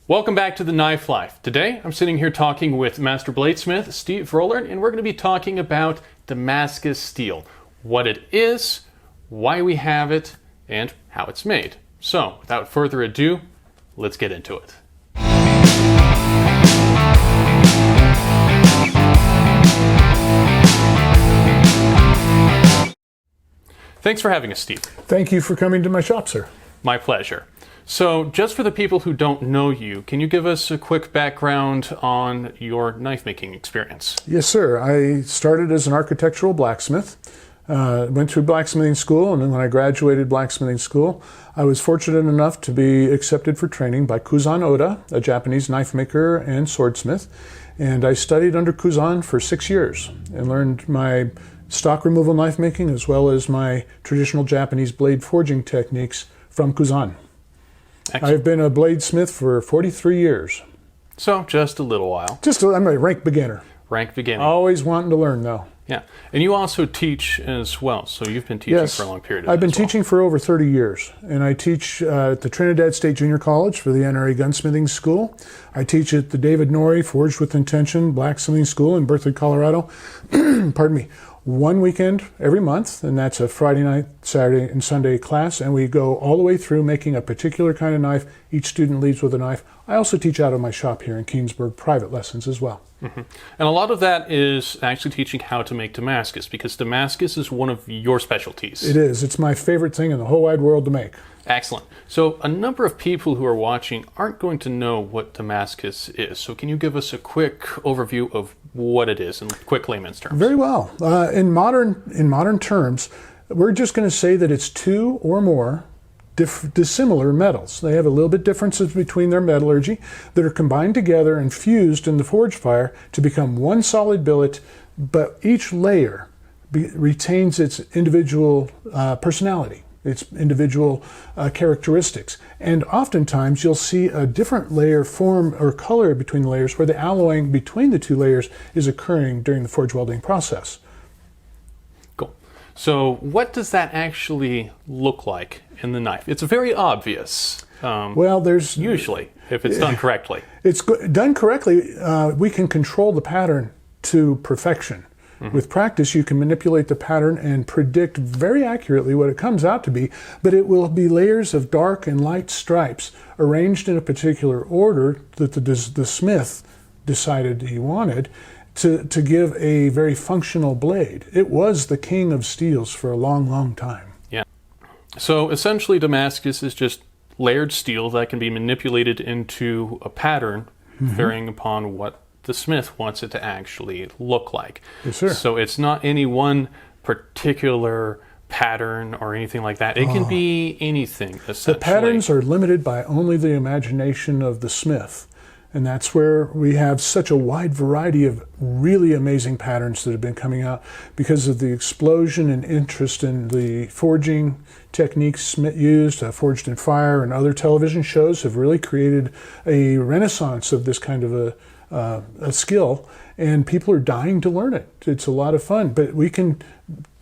Welcome back to The Knife Life. Today I'm sitting here talking with Master Bladesmith Steve Rollert, and we're going to be talking about Damascus steel, what it is, why we have it, and how it's made. So, without further ado, let's get into it. Thanks for having us, Steve. Thank you for coming to my shop, sir. My pleasure. So, just for the people who don't know you, can you give us a quick background on your knife-making experience? Yes, sir. I started as an architectural blacksmith, went through blacksmithing school, and then when I graduated blacksmithing school, I was fortunate enough to be accepted for training by Kuzan Oda, a Japanese knife maker and swordsmith, and I studied under Kuzan for 6 years and learned my stock removal knife making as well as my traditional Japanese blade forging techniques from Kuzan. Excellent. I've been a bladesmith for 43 years. So, just a little while. I'm a rank beginner. Rank beginner. Always wanting to learn, though. Yeah. And you also teach as well, so you've been teaching for a long period of time. I've been teaching for over 30 years, and I teach at the Trinidad State Junior College for the NRA Gunsmithing School. I teach at the David Norrie Forged with Intention Blacksmithing School in Berkeley, Colorado. Pardon me. One weekend every month, and that's a Friday night, Saturday, and Sunday class, and we go all the way through making a particular kind of knife. Each student leaves with a knife. I also teach out of my shop here in Keansburg, private lessons as well. Mm-hmm. And a lot of that is actually teaching how to make Damascus, because Damascus is one of your specialties. It is. It's my favorite thing in the whole wide world to make. Excellent. So a number of people who are watching aren't going to know what Damascus is. So can you give us a quick overview of what it is in quick layman's terms? Very well. In modern terms, we're just going to say that it's two or more dissimilar metals. They have a little bit differences between their metallurgy that are combined together and fused in the forge fire to become one solid billet, but each layer retains its individual personality, its individual characteristics. And oftentimes you'll see a different layer form or color between the layers where the alloying between the two layers is occurring during the forge welding process. Cool. So what does that actually look like in the knife? It's very obvious. Well, there's usually, if it's done correctly. It's done correctly, we can control the pattern to perfection. Mm-hmm. With practice, you can manipulate the pattern and predict very accurately what it comes out to be, but it will be layers of dark and light stripes arranged in a particular order that the smith decided he wanted to give a very functional blade. It was the king of steels for a long, long time. Yeah. So essentially, Damascus is just layered steel that can be manipulated into a pattern, mm-hmm. varying upon what the smith wants it to actually look like. Yes, sir. So it's not any one particular pattern or anything like that. It can be anything, essentially. The patterns are limited by only the imagination of the smith. And that's where we have such a wide variety of really amazing patterns that have been coming out because of the explosion and interest in the forging techniques used, Forged in Fire and other television shows have really created a renaissance of this kind of a skill, and people are dying to learn it. It's a lot of fun, but we can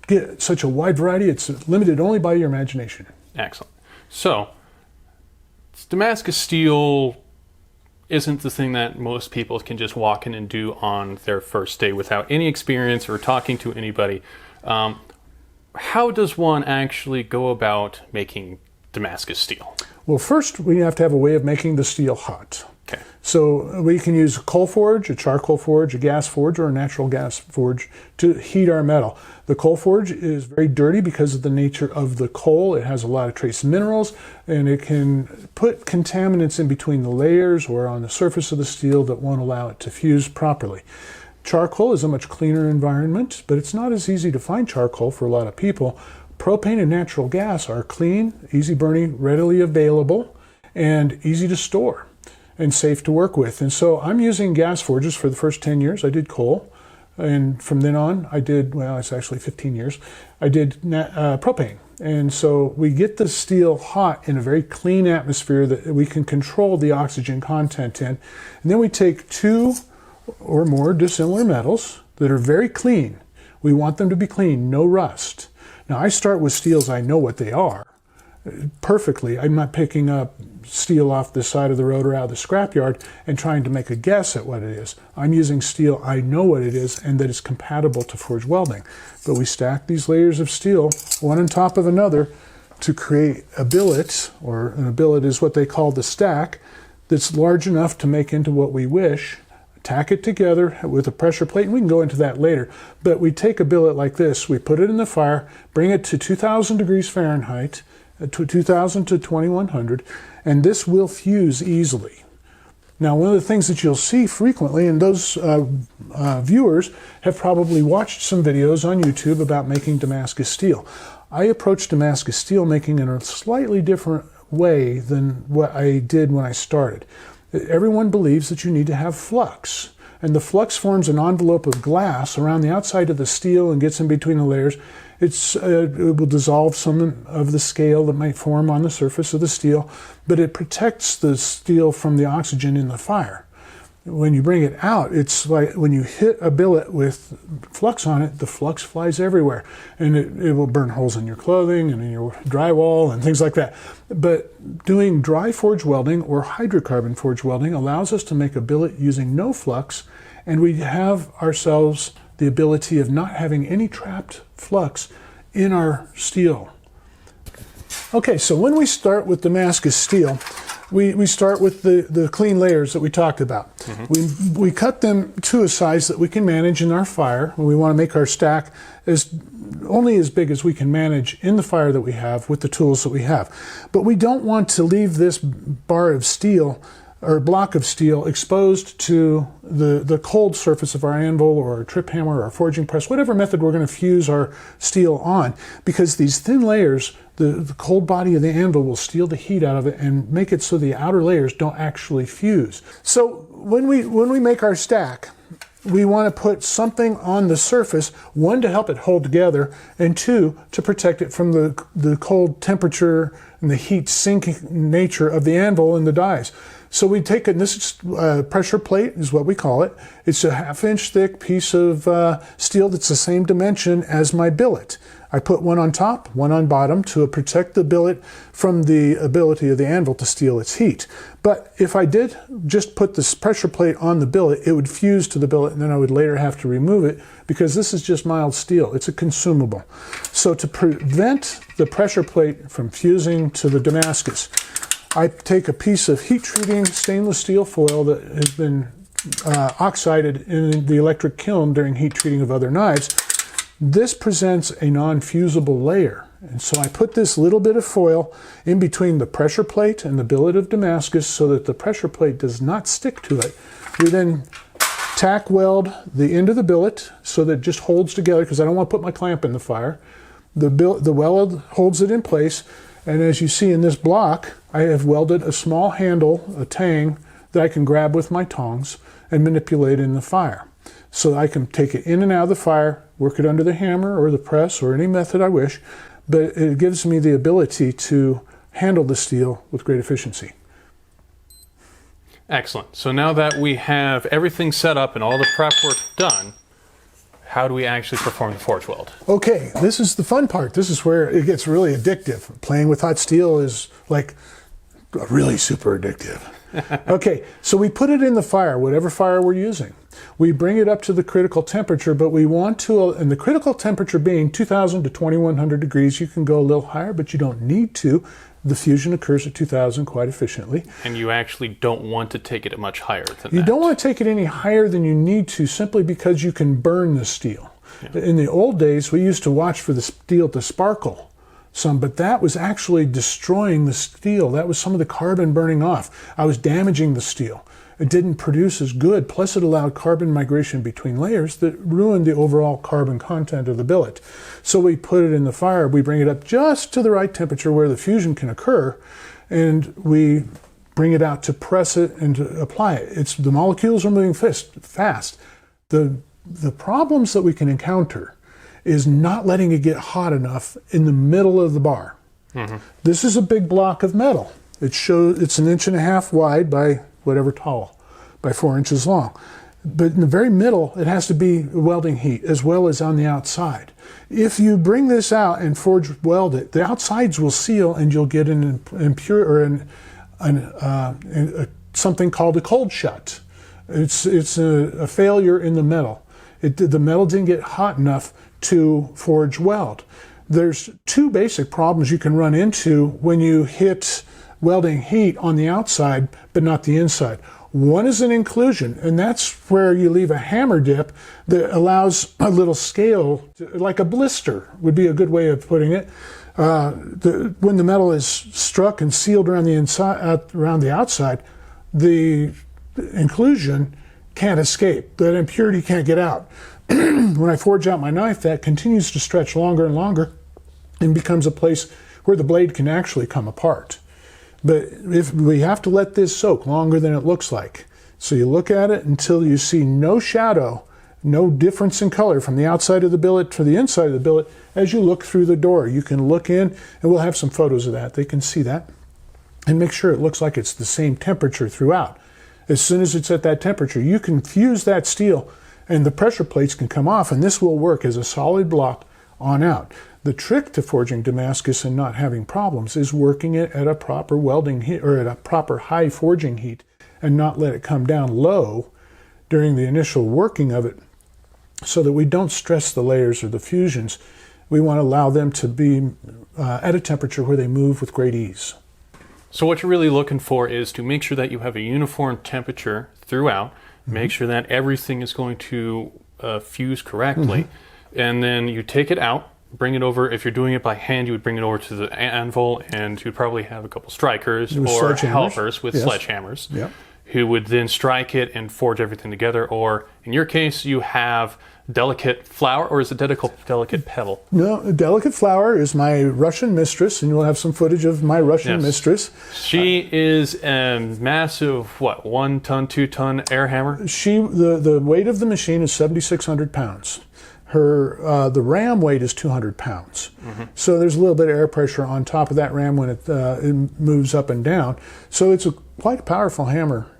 get such a wide variety. It's limited only by your imagination. Excellent. So, Damascus steel isn't the thing that most people can just walk in and do on their first day without any experience or talking to anybody. How does one actually go about making Damascus steel? Well, first we have to have a way of making the steel hot. Okay. So we can use a coal forge, a charcoal forge, a gas forge, or a natural gas forge to heat our metal. The coal forge is very dirty because of the nature of the coal. It has a lot of trace minerals, and it can put contaminants in between the layers or on the surface of the steel that won't allow it to fuse properly. Charcoal is a much cleaner environment, but it's not as easy to find charcoal for a lot of people. Propane and natural gas are clean, easy burning, readily available, and easy to store and safe to work with. And so I'm using gas forges for the first 10 years. I did coal. And from then on, I did, well, it's actually 15 years, I did propane. And so we get the steel hot in a very clean atmosphere that we can control the oxygen content in. And then we take two or more dissimilar metals that are very clean. We want them to be clean, no rust. Now I start with steels I know what they are. perfectly. I'm not picking up steel off the side of the road or out of the scrapyard and trying to make a guess at what it is. I'm using steel I know what it is and that is compatible to forge welding. But we stack these layers of steel one on top of another to create a billet, or a billet is what they call the stack, that's large enough to make into what we wish. Tack it together with a pressure plate, and we can go into that later. But we take a billet like this, we put it in the fire, bring it to 2,000 degrees Fahrenheit, to 2,000 to 2,100, and this will fuse easily. Now, one of the things that you'll see frequently, and those viewers have probably watched some videos on YouTube about making Damascus steel. I approached Damascus steel making in a slightly different way than what I did when I started. Everyone believes that you need to have flux, and the flux forms an envelope of glass around the outside of the steel and gets in between the layers. It will dissolve some of the scale that might form on the surface of the steel, but it protects the steel from the oxygen in the fire. When you bring it out, it's like when you hit a billet with flux on it, the flux flies everywhere, and it will burn holes in your clothing and in your drywall and things like that. But doing dry forge welding or hydrocarbon forge welding allows us to make a billet using no flux, and we have ourselves the ability of not having any trapped flux in our steel. Okay, so when we start with Damascus steel, we start with the clean layers that we talked about. Mm-hmm. We cut them to a size that we can manage in our fire. We want to make our stack only as big as we can manage in the fire that we have with the tools that we have. But we don't want to leave this bar of steel or block of steel exposed to the cold surface of our anvil or our trip hammer or our forging press, whatever method we're going to fuse our steel on, because these thin layers, the cold body of the anvil will steal the heat out of it and make it so the outer layers don't actually fuse. So when we make our stack, we want to put something on the surface, one, to help it hold together, and two, to protect it from the cold temperature and the heat sinking nature of the anvil and the dies. So we take it, this pressure plate is what we call it. It's a 1/2 inch thick piece of steel that's the same dimension as my billet. I put one on top, one on bottom to protect the billet from the ability of the anvil to steal its heat. But if I did just put this pressure plate on the billet, it would fuse to the billet, and then I would later have to remove it because this is just mild steel. It's a consumable. So to prevent the pressure plate from fusing to the Damascus, I take a piece of heat treating stainless steel foil that has been oxided in the electric kiln during heat treating of other knives. This presents a non-fusible layer. And so I put this little bit of foil in between the pressure plate and the billet of Damascus so that the pressure plate does not stick to it. We then tack weld the end of the billet so that it just holds together, because I don't want to put my clamp in the fire. The weld holds it in place. And as you see in this block, I have welded a small handle, a tang, that I can grab with my tongs and manipulate in the fire. So I can take it in and out of the fire, work it under the hammer or the press or any method I wish, but it gives me the ability to handle the steel with great efficiency. Excellent. So now that we have everything set up and all the prep work done, how do we actually perform the forge weld? Okay, this is the fun part. This is where it gets really addictive. Playing with hot steel is like really super addictive. Okay, so we put it in the fire, whatever fire we're using. We bring it up to the critical temperature, but we want to, and the critical temperature being 2,000 to 2,100 degrees. You can go a little higher, but you don't need to. The fusion occurs at 2,000 quite efficiently. And you actually don't want to take it much higher than that. You don't want to take it any higher than you need to, simply because you can burn the steel. Yeah. In the old days, we used to watch for the steel to sparkle some, but that was actually destroying the steel. That was some of the carbon burning off. I was damaging the steel. It didn't produce as good, plus it allowed carbon migration between layers that ruined the overall carbon content of the billet. So we put it in the fire, we bring it up just to the right temperature where the fusion can occur, and we bring it out to press it and to apply it. The molecules are moving fast. The problems that we can encounter is not letting it get hot enough in the middle of the bar. Mm-hmm. This is a big block of metal. It's 1.5 inches wide by whatever tall, by 4 inches long. But in the very middle, it has to be welding heat as well as on the outside. If you bring this out and forge weld it, the outsides will seal and you'll get an impure or something called a cold shut. It's a failure in the metal. The metal didn't get hot enough to forge weld. There's two basic problems you can run into when you hit welding heat on the outside but not the inside. One is an inclusion, and that's where you leave a hammer dip that allows a little scale, like a blister would be a good way of putting it. When the metal is struck and sealed around the inside, around the outside, the inclusion can't escape. That impurity can't get out. When I forge out my knife, that continues to stretch longer and longer and becomes a place where the blade can actually come apart. But if we have to let this soak longer than it looks like. So you look at it until you see no shadow, no difference in color from the outside of the billet to the inside of the billet as you look through the door. You can look in, and we'll have some photos of that. They can see that. And make sure it looks like it's the same temperature throughout. As soon as it's at that temperature, you can fuse that steel and the pressure plates can come off, and this will work as a solid block on out. The trick to forging Damascus and not having problems is working it at a proper welding heat or at a proper high forging heat and not let it come down low during the initial working of it so that we don't stress the layers or the fusions. We want to allow them to be at a temperature where they move with great ease. So what you're really looking for is to make sure that you have a uniform temperature throughout, make sure that everything is going to fuse correctly, and then you take it out, bring it over. If you're doing it by hand, you would bring it over to the anvil, and you'd probably have a couple strikers or helpers with sledgehammers who would then strike it and forge everything together. Or in your case, you have delicate flour, or is it delicate pebble? No, delicate flour is my Russian mistress, and you'll have some footage of my Russian mistress. She is a massive, 1 ton, 2 ton air hammer? The weight of the machine is 7,600 pounds. The ram weight is 200 pounds. So there's a little bit of air pressure on top of that ram when it moves up and down. So it's quite a powerful hammer.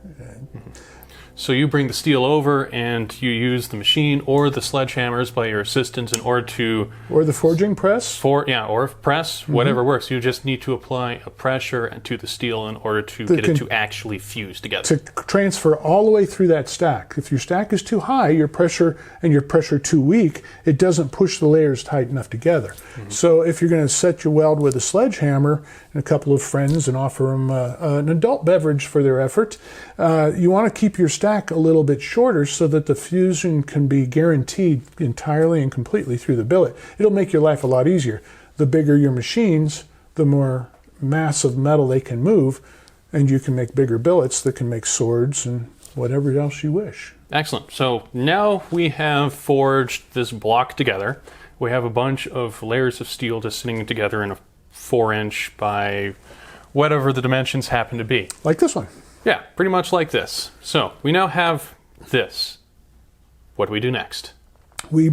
So you bring the steel over and you use the machine or the sledgehammers by your assistants in order to... Or the forging press. Or press, whatever works. You just need to apply a pressure to the steel in order to get it to actually fuse together. To transfer all the way through that stack. If your stack is too high, your pressure too weak, it doesn't push the layers tight enough together. So if you're going to set your weld with a sledgehammer and a couple of friends and offer them an adult beverage for their effort, you want to keep your stack a little bit shorter so that the fusion can be guaranteed entirely and completely through the billet. It'll make your life a lot easier. The bigger your machines, the more mass of metal they can move, and you can make bigger billets that can make swords and whatever else you wish. Excellent. So now we have forged this block together. We have a bunch of layers of steel just sitting together in a 4-inch by whatever the dimensions happen to be. Like this one. Yeah, pretty much like this. So we now have this. What do we do next? We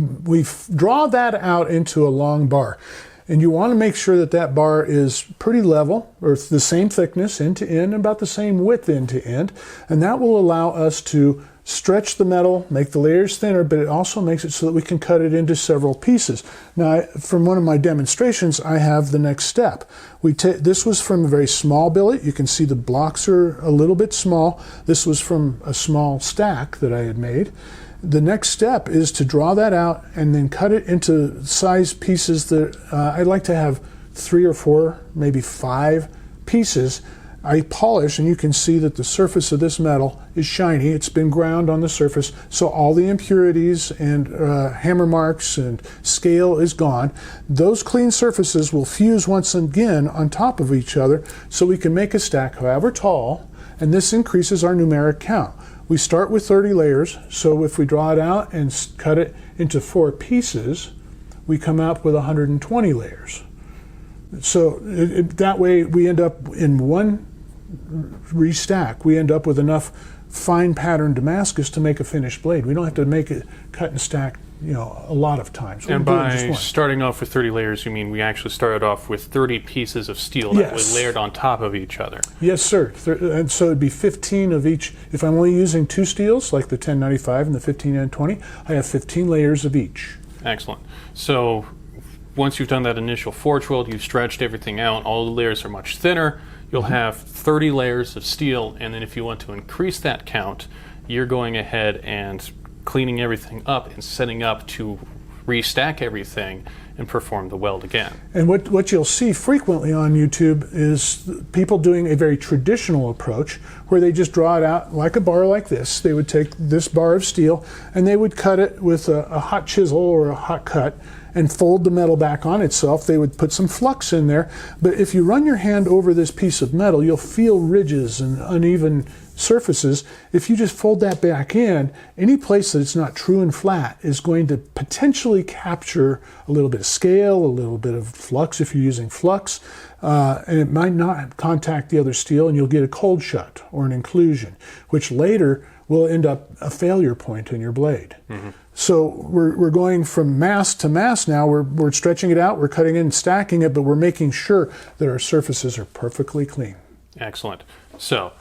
draw that out into a long bar. And you want to make sure that that bar is pretty level, or the same thickness end to end, about the same width end to end. And that will allow us to stretch the metal, make the layers thinner, but it also makes it so that we can cut it into several pieces. Now, from one of my demonstrations, I have the next step. This was from a very small billet. You can see the blocks are a little bit small. This was from a small stack that I had made. The next step is to draw that out and then cut it into size pieces that I'd like to have 3 or 4, maybe 5 pieces. I polish, and you can see that the surface of this metal is shiny. It's been ground on the surface, so all the impurities and hammer marks and scale is gone. Those clean surfaces will fuse once again on top of each other so we can make a stack however tall, and this increases our numeric count. We start with 30 layers, so if we draw it out and cut it into 4 pieces, we come out with 120 layers. So that way we end up in one restack. We end up with enough fine pattern Damascus to make a finished blade. We don't have to make it cut and stack, a lot of times. And by starting off with 30 layers, you mean we actually started off with 30 pieces of steel that was layered on top of each other? Yes, sir. And so it'd be 15 of each. If I'm only using two steels, like the 1095 and the 15N20, I have 15 layers of each. Excellent. So once you've done that initial forge weld, you've stretched everything out, all the layers are much thinner, you'll have 30 layers of steel, and then if you want to increase that count, you're going ahead and cleaning everything up and setting up to restack everything and perform the weld again. And what you'll see frequently on YouTube is people doing a very traditional approach where they just draw it out like a bar like this. They would take this bar of steel and they would cut it with a hot chisel or a hot cut and fold the metal back on itself. They would put some flux in there, but if you run your hand over this piece of metal, you'll feel ridges and uneven surfaces. If you just fold that back in, any place that it's not true and flat is going to potentially capture a little bit of scale, a little bit of flux if you're using flux, and it might not contact the other steel, and you'll get a cold shut or an inclusion, which later will end up a failure point in your blade. Mm-hmm. So we're going from mass to mass now. We're stretching it out, we're cutting it and stacking it, but we're making sure that our surfaces are perfectly clean. Excellent. So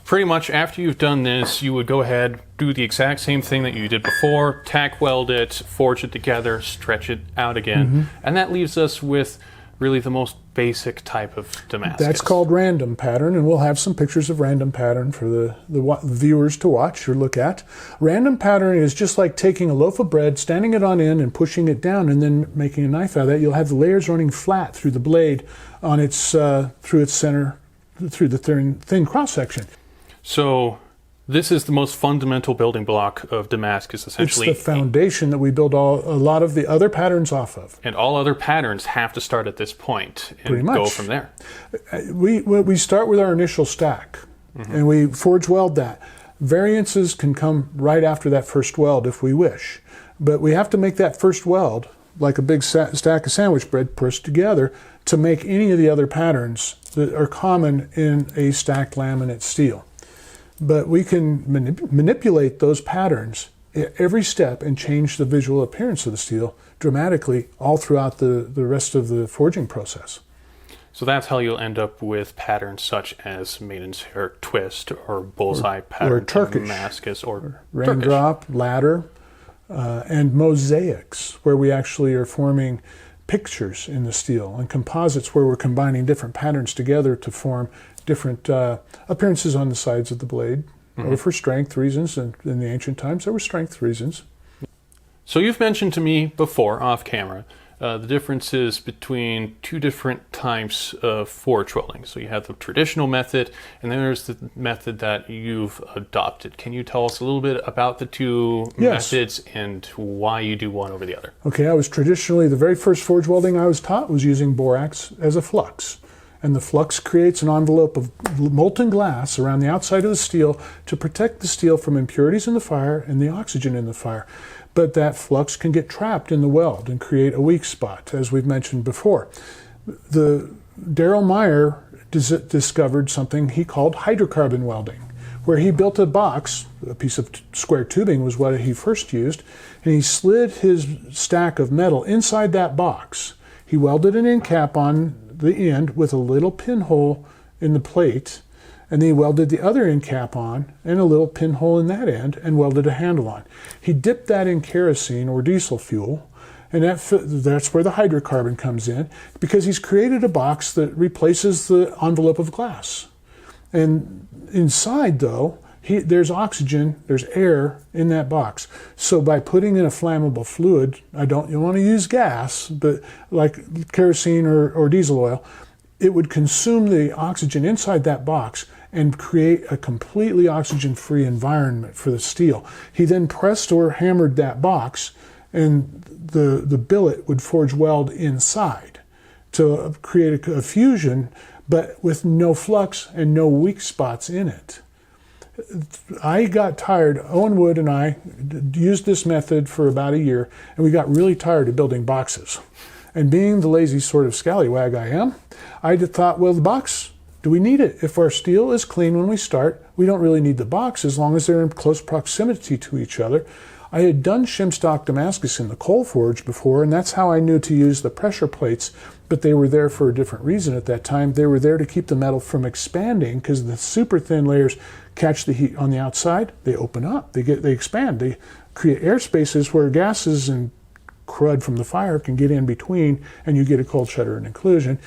pretty much after you've done this, you would go ahead, do the exact same thing that you did before, tack weld it, forge it together, stretch it out again, and that leaves us with really the most basic type of Damascus. That's called random pattern, and we'll have some pictures of random pattern for the viewers to watch or look at. Random pattern is just like taking a loaf of bread, standing it on end and pushing it down and then making a knife out of that. You'll have the layers running flat through the blade on its through its center, through the thin cross section. So this is the most fundamental building block of Damascus, essentially. It's the foundation that we build a lot of the other patterns off of. And all other patterns have to start at this point and go from there. We start with our initial stack, and we forge weld that. Variances can come right after that first weld if we wish, but we have to make that first weld like a big stack of sandwich bread pushed together to make any of the other patterns that are common in a stacked laminate steel. But we can manipulate those patterns at every step and change the visual appearance of the steel dramatically all throughout the rest of the forging process. So that's how you'll end up with patterns such as Maiden's Hair Twist or Bullseye Pattern, or Turkish, Damascus, or Raindrop, Ladder, and mosaics, where we actually are forming pictures in the steel, and composites where we're combining different patterns together to form different appearances on the sides of the blade, or for strength reasons, and in the ancient times there were strength reasons. So you've mentioned to me before, off camera, the differences between two different types of forge welding. So you have the traditional method, and then there's the method that you've adopted. Can you tell us a little bit about the two methods and why you do one over the other? Okay, I was traditionally, the very first forge welding I was taught was using borax as a flux. And the flux creates an envelope of molten glass around the outside of the steel to protect the steel from impurities in the fire and the oxygen in the fire. But that flux can get trapped in the weld and create a weak spot, as we've mentioned before. Daryl Meyer discovered something he called hydrocarbon welding, where he built a box, a piece of square tubing was what he first used, and he slid his stack of metal inside that box. He welded an end cap on the end with a little pinhole in the plate, and then he welded the other end cap on and a little pinhole in that end and welded a handle on. He dipped that in kerosene or diesel fuel, and that's where the hydrocarbon comes in, because he's created a box that replaces the envelope of glass. And inside, though, there's oxygen, there's air in that box. So by putting in a flammable fluid, you want to use gas, but like kerosene or diesel oil, it would consume the oxygen inside that box and create a completely oxygen-free environment for the steel. He then pressed or hammered that box, and the billet would forge weld inside to create a fusion, but with no flux and no weak spots in it. I got tired. Owen Wood and I used this method for about a year, and we got really tired of building boxes. And being the lazy sort of scallywag I am, I thought, well, the box Do we need it? If our steel is clean when we start, we don't really need the box as long as they're in close proximity to each other. I had done shim stock Damascus in the coal forge before, and that's how I knew to use the pressure plates, but they were there for a different reason at that time. They were there to keep the metal from expanding, because the super thin layers catch the heat on the outside, they open up, they expand, they create air spaces where gases and crud from the fire can get in between, and you get a cold shutter and inclusion.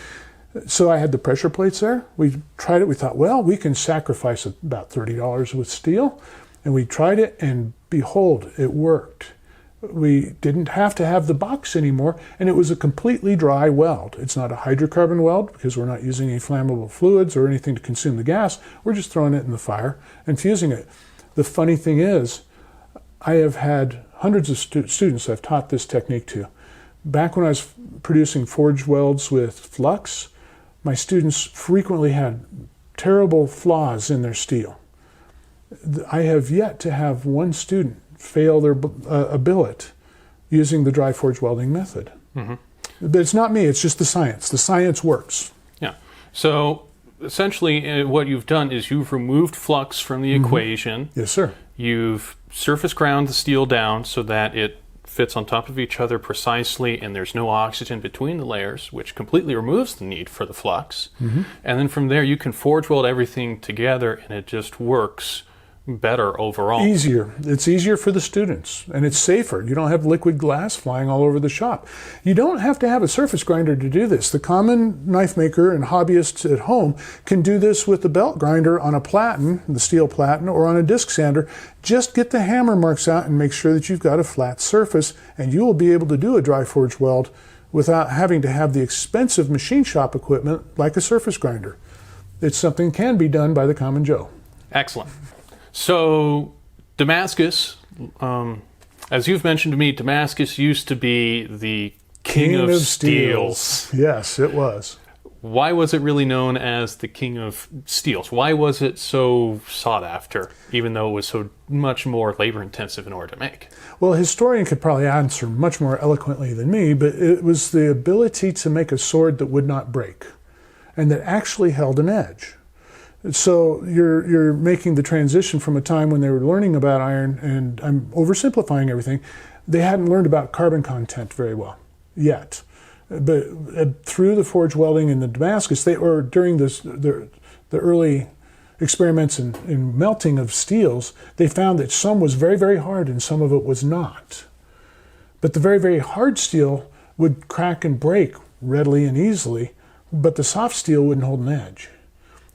So I had the pressure plates there. We tried it. We thought, well, we can sacrifice about $30 with steel. And we tried it, and behold, it worked. We didn't have to have the box anymore, and it was a completely dry weld. It's not a hydrocarbon weld because we're not using any flammable fluids or anything to consume the gas. We're just throwing it in the fire and fusing it. The funny thing is, I have had hundreds of students I've taught this technique to. Back when I was producing forge welds with flux, my students frequently had terrible flaws in their steel. I have yet to have one student fail their billet using the dry forge welding method. Mm-hmm. But it's not me, it's just the science. The science works. Yeah. So essentially what you've done is you've removed flux from the equation. Yes, sir. You've surface ground the steel down so that it fits on top of each other precisely, and there's no oxygen between the layers, which completely removes the need for the flux. Mm-hmm. And then from there you can forge weld everything together, and it just works better overall. Easier. It's easier for the students, and it's safer. You don't have liquid glass flying all over the shop. You don't have to have a surface grinder to do this. The common knife maker and hobbyists at home can do this with the belt grinder on a platen, the steel platen, or on a disc sander. Just get the hammer marks out and make sure that you've got a flat surface, and you will be able to do a dry forge weld without having to have the expensive machine shop equipment like a surface grinder. It's something that can be done by the common Joe. Excellent. So Damascus, as you've mentioned to me, Damascus used to be the king of steels. Yes, it was. Why was it really known as the king of steels? Why was it so sought after, even though it was so much more labor intensive in order to make? Well, a historian could probably answer much more eloquently than me, but it was the ability to make a sword that would not break and that actually held an edge. So you're making the transition from a time when they were learning about iron, and I'm oversimplifying everything. They hadn't learned about carbon content very well yet. But through the forge welding in the Damascus, during the early experiments in melting of steels, they found that some was very, very hard and some of it was not. But the very, very hard steel would crack and break readily and easily, but the soft steel wouldn't hold an edge.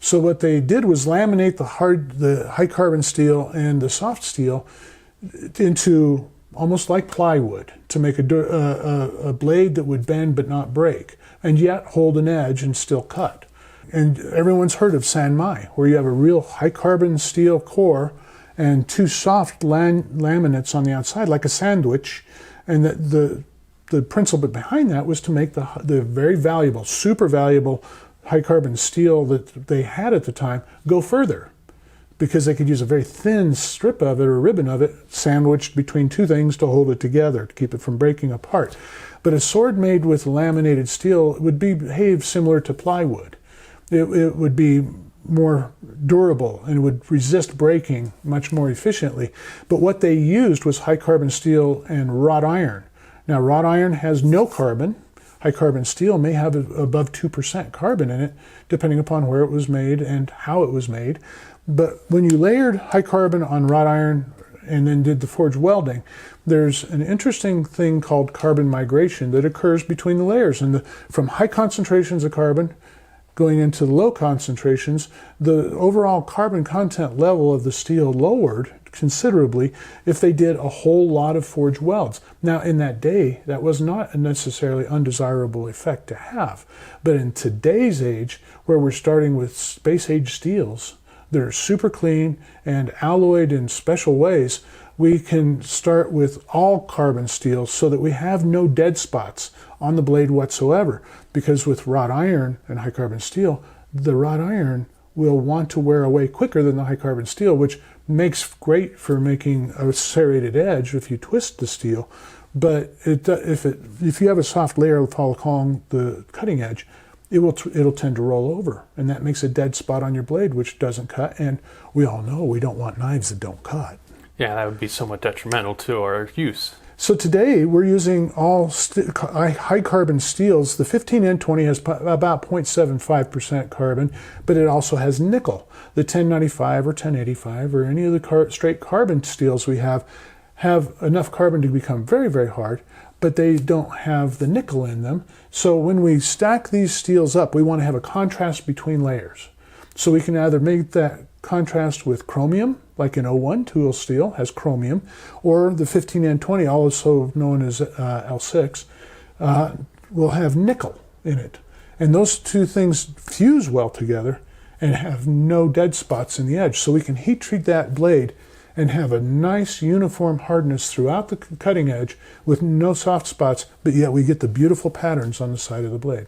So what they did was laminate the high carbon steel and the soft steel into almost like plywood to make a blade that would bend but not break, and yet hold an edge and still cut. And everyone's heard of San Mai, where you have a real high carbon steel core and two soft laminates on the outside, like a sandwich. And the principle behind that was to make the very valuable, super valuable high carbon steel that they had at the time go further, because they could use a very thin strip of it or ribbon of it sandwiched between two things to hold it together, to keep it from breaking apart. But a sword made with laminated steel would behave similar to plywood. It would be more durable and would resist breaking much more efficiently. But what they used was high carbon steel and wrought iron. Now, wrought iron has no carbon. High carbon steel may have above 2% carbon in it, depending upon where it was made and how it was made. But when you layered high carbon on wrought iron and then did the forge welding, there's an interesting thing called carbon migration that occurs between the layers. And from high concentrations of carbon going into low concentrations, the overall carbon content level of the steel lowered considerably if they did a whole lot of forge welds. Now, in that day, that was not a necessarily undesirable effect to have. But in today's age, where we're starting with space age steels that are super clean and alloyed in special ways, we can start with all carbon steel so that we have no dead spots on the blade whatsoever. Because with wrought iron and high carbon steel, the wrought iron will want to wear away quicker than the high carbon steel, which makes great for making a serrated edge if you twist the steel. But if you have a soft layer along the cutting edge, it'll tend to roll over, and that makes a dead spot on your blade, which doesn't cut. And we all know we don't want knives that don't cut. Yeah, that would be somewhat detrimental to our use. So today we're using all high carbon steels. The 15N20 has about 0.75% carbon, but it also has nickel. The 1095 or 1085 or any of the straight carbon steels we have enough carbon to become very, very hard, but they don't have the nickel in them. So when we stack these steels up, we want to have a contrast between layers. So we can either make that contrast with chromium, like an 01 tool steel has chromium, or the 15N20, also known as L6, will have nickel in it. And those two things fuse well together and have no dead spots in the edge. So we can heat treat that blade and have a nice uniform hardness throughout the cutting edge with no soft spots, but yet we get the beautiful patterns on the side of the blade.